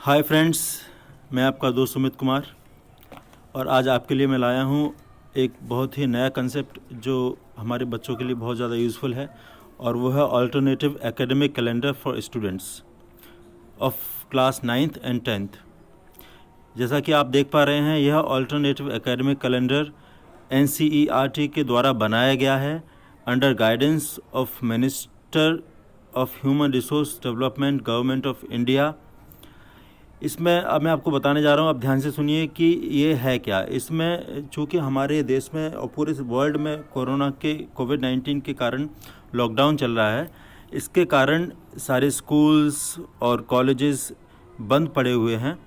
Hi friends, मैं आपका दोस्त सुमित कुमार और आज आपके लिए मैं लाया हूँ एक बहुत ही नया कंसेप्ट जो हमारे बच्चों के लिए बहुत ज़्यादा यूज़फुल है और वो है alternative academic calendar for students of class 9th and 10th। जैसा कि आप देख पा रहे हैं, यह अल्टरनेटिव एकेडमिक कैलेंडर NCERT के द्वारा बनाया गया है under guidance of minister of human resource development, government of India. इसमें अब मैं आपको बताने जा रहा हूँ, आप ध्यान से सुनिए कि ये है क्या। इसमें चूँकि हमारे देश में और पूरे वर्ल्ड में कोविड-19 के कारण लॉकडाउन चल रहा है, इसके कारण सारे स्कूल्स और कॉलेजेस बंद पड़े हुए हैं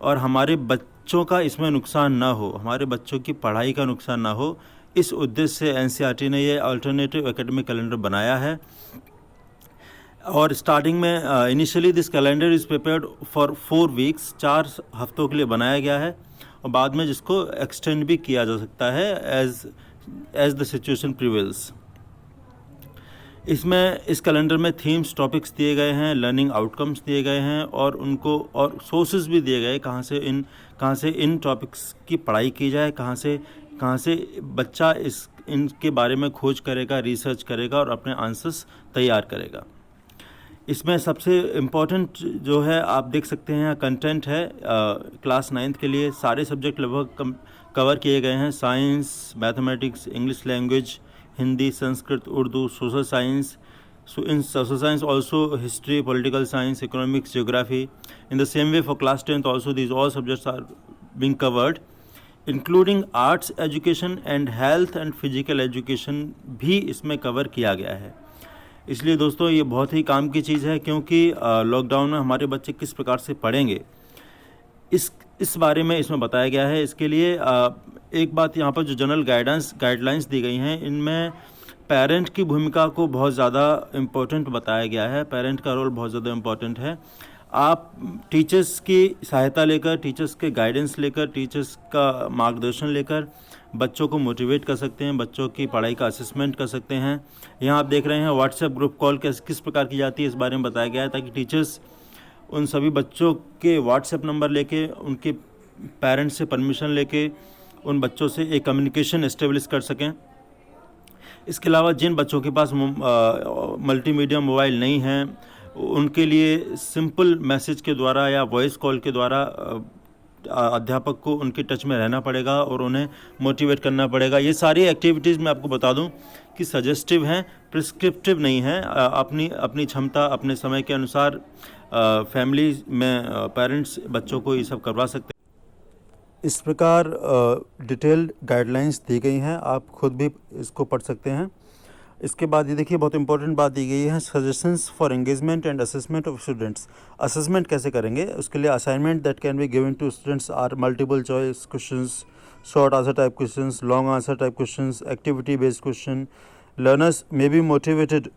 और हमारे बच्चों का इसमें नुकसान ना हो, हमारे बच्चों की पढ़ाई का नुकसान ना हो, इस उद्देश्य से NCERT ने ये अल्टरनेटिव एकेडमिक कैलेंडर बनाया है। और स्टार्टिंग में initially this calendar is prepared for 4 weeks, 4 हफ्तों के लिए बनाया गया है और बाद में जिसको एक्सटेंड भी किया जा सकता है एज द सिचुएशन प्रिवेल्स। इसमें इस कैलेंडर में थीम्स, टॉपिक्स दिए गए हैं, लर्निंग आउटकम्स दिए गए हैं और उनको और सोर्सेज भी दिए गए कहाँ से इन टॉपिक्स की पढ़ाई की जाए, कहाँ से बच्चा इनके बारे में खोज करेगा, रिसर्च करेगा और अपने आंसर्स तैयार करेगा। इसमें सबसे इम्पॉर्टेंट जो है आप देख सकते हैं कंटेंट है क्लास 9th के लिए सारे सब्जेक्ट लगभग कवर किए गए हैं। Science, mathematics, English language, Hindi, Sanskrit, Urdu, social science, in social science also history, political science, economics, geography. In the same way for class 10th also these all subjects are being covered, including arts education and health and physical education भी इसमें cover किया गया है। इसलिए दोस्तों ये बहुत ही काम की चीज़ है, क्योंकि लॉकडाउन में हमारे बच्चे किस प्रकार से पढ़ेंगे इस बारे में इसमें बताया गया है। इसके लिए एक बात यहाँ पर जो जनरल गाइडलाइंस दी गई हैं, इनमें पेरेंट की भूमिका को बहुत ज़्यादा इम्पोर्टेंट बताया गया है। पेरेंट का रोल बहुत ज़्यादा इम्पोर्टेंट है। आप टीचर्स की सहायता लेकर, टीचर्स के गाइडेंस लेकर, टीचर्स का मार्गदर्शन लेकर बच्चों को मोटिवेट कर सकते हैं, बच्चों की पढ़ाई का असेसमेंट कर सकते हैं। यहाँ आप देख रहे हैं व्हाट्सएप ग्रुप कॉल किस प्रकार की जाती है, इस बारे में बताया गया है, ताकि टीचर्स उन सभी बच्चों के व्हाट्सएप नंबर लेके, उनके पेरेंट्स से परमिशन लेके उन बच्चों से एक कम्युनिकेशन एस्टेब्लिश कर सकें। इसके अलावा जिन बच्चों के पास मल्टीमीडिया मोबाइल नहीं हैं, उनके लिए सिंपल मैसेज के द्वारा या वॉइस कॉल के द्वारा अध्यापक को उनके टच में रहना पड़ेगा और उन्हें मोटिवेट करना पड़ेगा। ये सारी एक्टिविटीज़ मैं आपको बता दूं कि सजेस्टिव हैं, प्रिस्क्रिप्टिव नहीं हैं। अपनी क्षमता, अपने समय के अनुसार फैमिली में पेरेंट्स बच्चों को ये सब करवा सकते हैं। इस प्रकार डिटेल्ड गाइडलाइंस दी गई हैं, आप खुद भी इसको पढ़ सकते हैं। इसके बाद ये देखिए बहुत इंपॉर्टेंट बात दी गई है, suggestions for engagement and assessment of students. Assessment कैसे करेंगे, उसके लिए assignment that can be given to students are multiple choice questions, short answer type questions, long answer type questions, activity based question. Learners may be motivated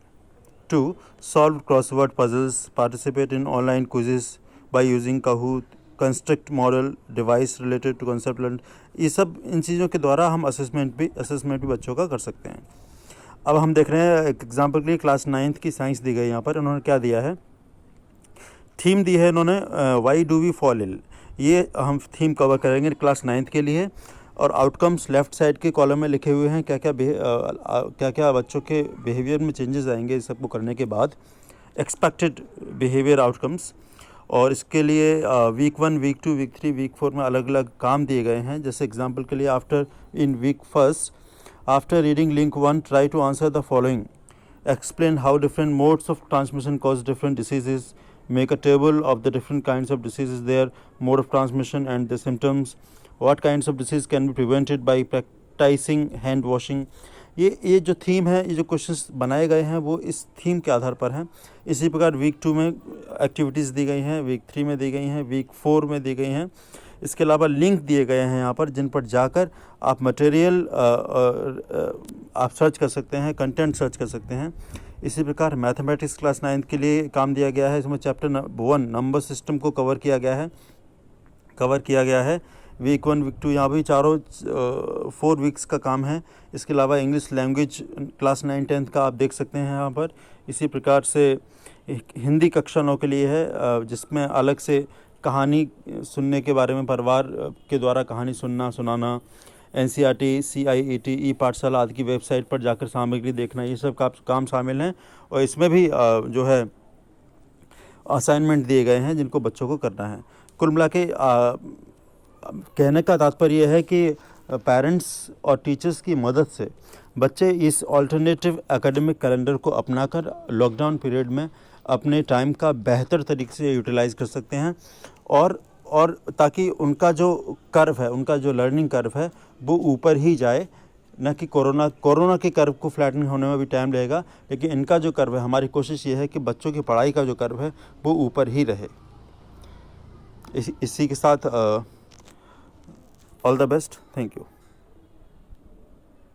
to solve crossword puzzles, participate in online quizzes by using Kahoot, construct model device related to concept learn. ये सब इन चीज़ों के द्वारा हम assessment भी बच्चों का कर सकते हैं। अब हम देख रहे हैं एक एग्जाम्पल के लिए क्लास 9th की साइंस दी गई। यहाँ पर उन्होंने क्या दिया है, थीम दी है इन्होंने why do we fall ill. ये हम थीम कवर करेंगे क्लास 9th के लिए। और आउटकम्स लेफ़्ट साइड के कॉलम में लिखे हुए हैं, क्या क्या बच्चों के बिहेवियर में चेंजेस आएंगे इस सबको करने के बाद, एक्सपेक्टेड बिहेवियर आउटकम्स। और इसके लिए वीक 1, वीक 2, वीक 3, वीक 4 में अलग अलग काम दिए गए हैं। जैसे एग्जाम्पल के लिए in week first, after reading link 1, try to answer the following. Explain how different modes of transmission cause different diseases. Make a table of the different kinds of diseases, their mode of transmission and the symptoms. What kinds of disease can be prevented by practicing hand washing. ये जो theme है, ये जो questions बनाए गए हैं वो इस थीम के आधार पर हैं। इसी प्रकार वीक 2 में एक्टिविटीज़ दी गई हैं, वीक 3 में दी गई हैं, वीक 4 में दी गई हैं। इसके अलावा लिंक दिए गए हैं यहाँ पर, जिन पर जाकर आप मटेरियल आप सर्च कर सकते हैं, कंटेंट सर्च कर सकते हैं। इसी प्रकार मैथमेटिक्स क्लास 9th के लिए काम दिया गया है। इसमें चैप्टर 1 नंबर सिस्टम को कवर किया गया है। वीक 1, वीक 2 यहाँ भी चारों 4 वीक्स का काम है। इसके अलावा इंग्लिश लैंग्वेज क्लास 9, 10th का आप देख सकते हैं यहाँ पर। इसी प्रकार से हिंदी कक्षा 9 के लिए है, जिसमें अलग से कहानी सुनने के बारे में, परिवार के द्वारा कहानी सुनाना, NCERT, CIET, ई पाठशाला आदि की वेबसाइट पर जाकर सामग्री देखना, ये सब काम शामिल हैं। और इसमें भी जो है असाइनमेंट दिए गए हैं जिनको बच्चों को करना है। कुल मिला के कहने का तात्पर्य यह है कि पेरेंट्स और टीचर्स की मदद से बच्चे इस ऑल्टरनेटिव एकेडमिक कैलेंडर को अपनाकर लॉकडाउन पीरियड में अपने टाइम का बेहतर तरीके से यूटिलाइज़ कर सकते हैं, और ताकि उनका जो कर्व है, उनका जो लर्निंग कर्व है वो ऊपर ही जाए, न कि कोरोना के कर्व को फ्लैटन होने में भी टाइम लगेगा, लेकिन इनका जो कर्व है, हमारी कोशिश ये है कि बच्चों की पढ़ाई का जो कर्व है वो ऊपर ही रहे। इसी के साथ all the best, thank you.